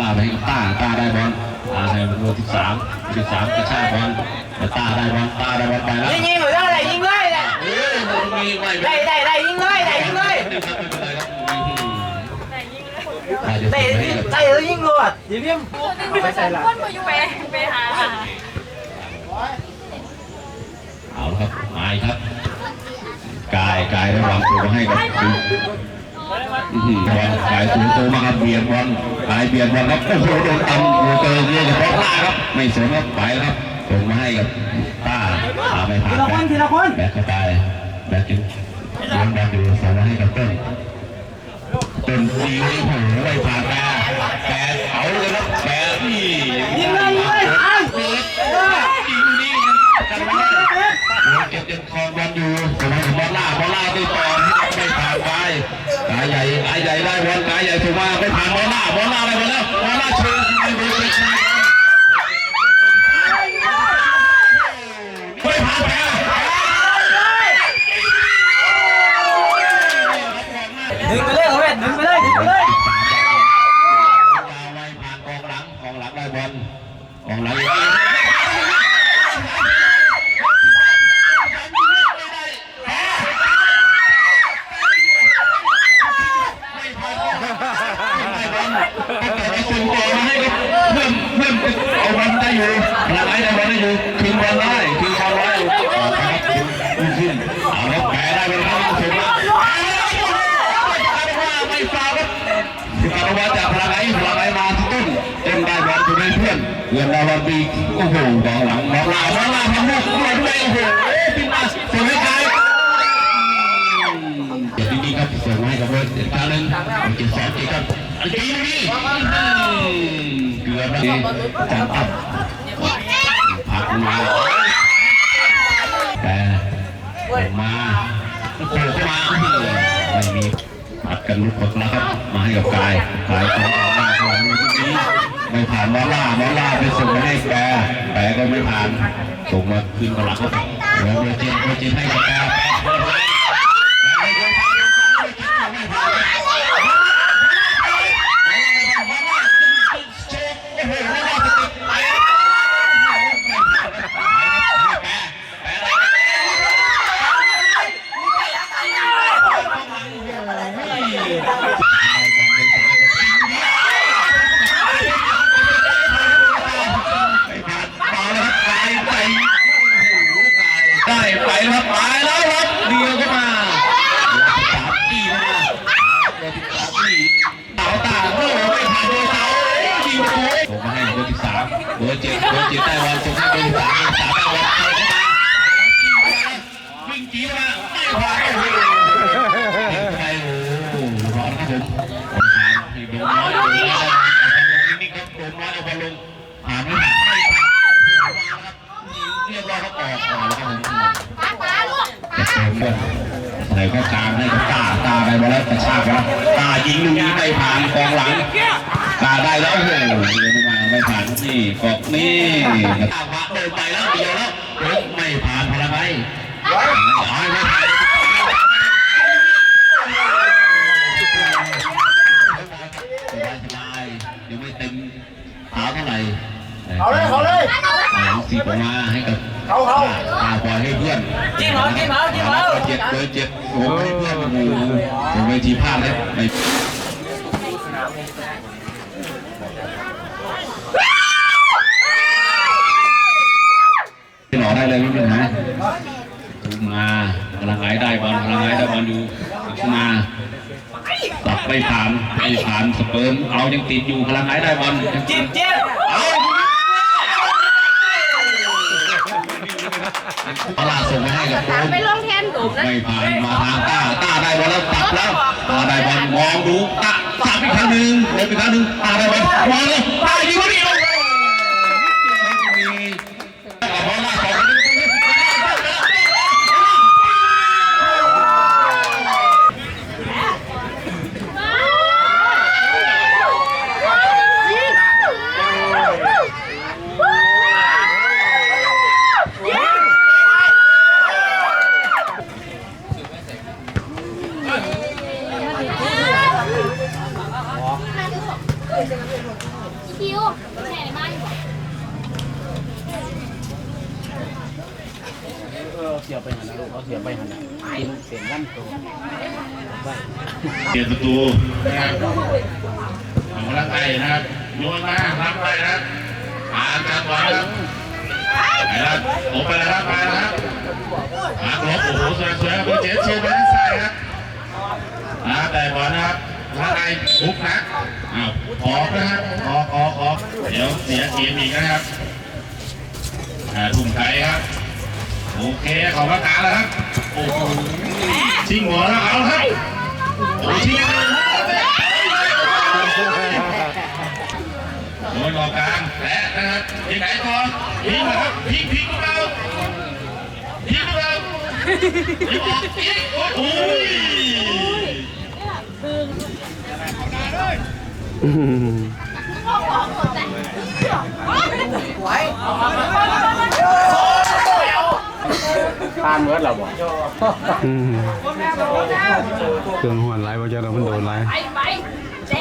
ลาไปให้กับต้าได้บอลให้มันตัวที่สามกระชากบอลต้าได้บอลไปแล้วยิงหรืออะไรยิงเลยได้ยิงเลยได้ยิงเลยอย่าเรียมไปใส่ละไปหาเอาครับมาครับกายระวังตัวให้กับบอลกายสูงโตมาครับเบียดบอลกายเบียดบอลครับโอ้โหโดนตำเจอเนี่ยเฉพาะหน้าครับไม่สนครับไปแล้วครับส่งมาให้กับต้าไม่ผ่านแบกเข้าไปแบกจึงย้อนบอลอยู่ส่งมาให้กับต้นตีโอ้โหไม่ผ่านแกเอาเลยครับแกนี่ยิงเลยยิงนี่กันไม่ได้เก็บยังคลองบอลอยู่ส่งมาถึงบอลล่าได้ต่อไม่ผ่านไปกายใหญ่ได้บอลกายใหญ่ส่งมาไม่ผ่านบอลล่าได้บอลแล้วบอลล่าเชิญไม่ผ่านแกดึงไปเลยเว้ยดึงไปเลยไม่ผ่านกองหลังได้บอลกองหลังเอาบอลได้อยู่หลังได้บอลได้อยู่คืนบอลได้ขึ้นเอาแล้วแปะได้บอลแล้วถึงแล้วไม่ฟาวครับเอาบอลจากหลังมาที่ต้นได้บอลอยู่ในเพื่อนเราบอลปีโอ้โหกองหลังลาทำลูกด้วยโอ้โหปีมาส่งให้ใครเดี๋ยวดีๆครับส่งให้กับเบิร์ดอีกครั้งนึงเก็บ2 ครับดีเกือบดีจับผักมาแต่มาโผล่เข้ามาไม่มีผัดกันลุกหมดแล้วครับมาให้กับกายของมือที่นี้ไม่ผ่านบอลล่าไปส่งไปให้แกก็ไม่ผ่านส่งมาคืนมาหลังครับเบอร์เจนให้กับแกไปแล้วครับเดียวก็มาตาโน่ไม่ผ่านโดนเสายิงโค้งส่งมาให้เบอร์13เบอร์7ได้บอลส่งให้เบอร์13ได้บอลเข้ามาวิ่งจีมาไม่ผ่านโอ้โหไปโอ้โหร้อนครับผมผ่านที่โดนน้อยนี่ครับโดนน้อยเอาบอลลงผ่านไม่ผ่านเรียบร้อยเขาออกแล้วครับผมใส่ข้ากลางให้กับตาได้บอลแล้วกระชากแล้วตายิงลูกนี้ไม่ผ่านกองหลังตาได้แล้วโอ้โหไม่ผ่านนี่กอกนี่ตาเดินไปแล้วเดียวแล้วไม่ผ่านพลังไงไม่ผ่านสบายยังไม่เต็มขาเท่าไหร่เอาเลยสีออกมาให้กับปล่อยให้เพื่อนจิ้มเอาเจ็บโอ้ยเพื่อนโอ้โหเป็นเวทีพลาดเลยไม่หน่อได้เลยไม่เป็นไรมาพลังไหลได้บอลอยู่มาตัดไม่ผ่านสเปิร์มเอายังติดอยู่พลังไหลได้บอลจิ้มเอาพลาส่งไปให้กับโค้ไปลงแทนดุไม่ผ่านมาทางต้าได้บอลแล้วตัดแล้วได้บอลมองดูตัดอีกครั้งหนึ่งได้บอลวางแล้วยิงไม่ดีเลย คิวแห่มาอยู่ เสียไปหันนะลูกเขาเสียไปหันนะกินเสียงลั่นตัวไป เปลี่ยนประตูนะครับของร่างกายนะครับโยนมารับไปนะครับหาจังหวะนะครับไปแล้วผมไปแล้วครับไปนะครับหาตัวโอ้โหสวยๆเบอร์7เชียร์ไปด้านซ้ายครับแต่บอลนะครับร่างกายบุกนะอ้าวออกนะครับออกเดี๋ยวเสียเกมอีกนะครับทุ่มไทยครับโอเคขอบพระตาแล้วครับโอ้โหชิงหัวแล้วเอาครับโอ้ชิงโดนออกกลางแตะนะครับยังไงก่อนพิงนะครับพิงของเราพิงของเราพิงออกพิงโอ้ยตามเมื่อเราบอก เครื่องหัวไหลว่าจะเรามันโดนไหล ไปเจ๊